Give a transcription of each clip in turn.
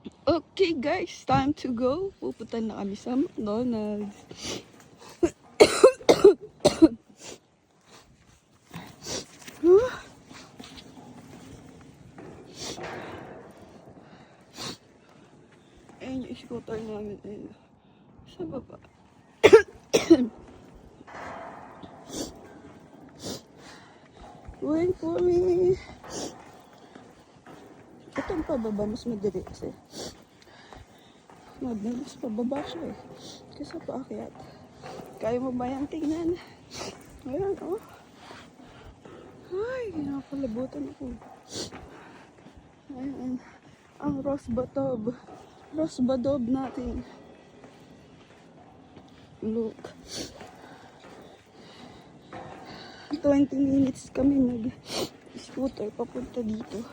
Okay guys, time to go. Pupunta na kami sa McDonald's. Ayun yung scooter namin. Ayun. Sa baba. Wait for me. Itong pababa mas madali kasi. Madalas pababa siya eh. Kasi paakyat. Kaya mo ba yan tingnan? Ayan oh. Ay, nakakalabutan ako. Ayan. Ang Rosbadob natin. Look. 20 minutes kami nag-scooter papunta dito.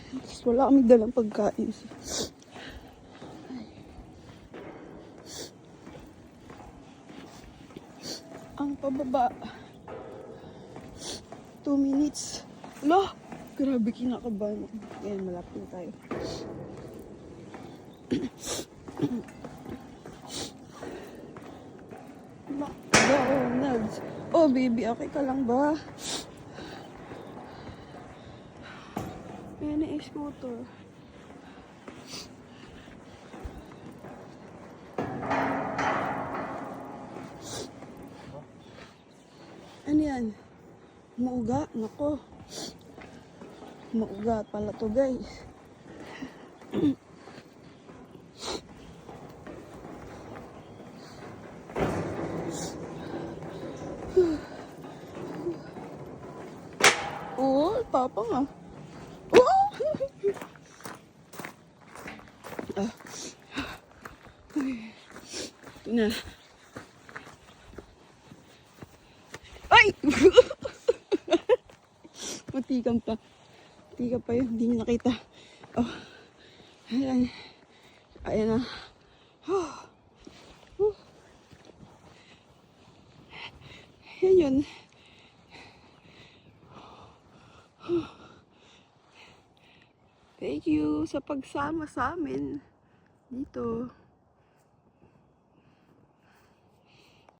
Tapos wala kami dalang pagkain. Ang pababa 2 minutes. Lo! Grabe kinakabahan ako. Ayan, malapit na tayo. McDonald's. Oh baby, okay ka lang ba? Ayan na yung scooter. Ano yan? Mauga? Nako. Mauga pala to guys. Oh, tapang ah. Oh! Ito na. Ay! Matikan pa. Matikan pa yun. Hindi nyo nakita. Oh. Ayan. Ayan na. Oh. Ayan yun. Thank you sa pagsama sa amin dito.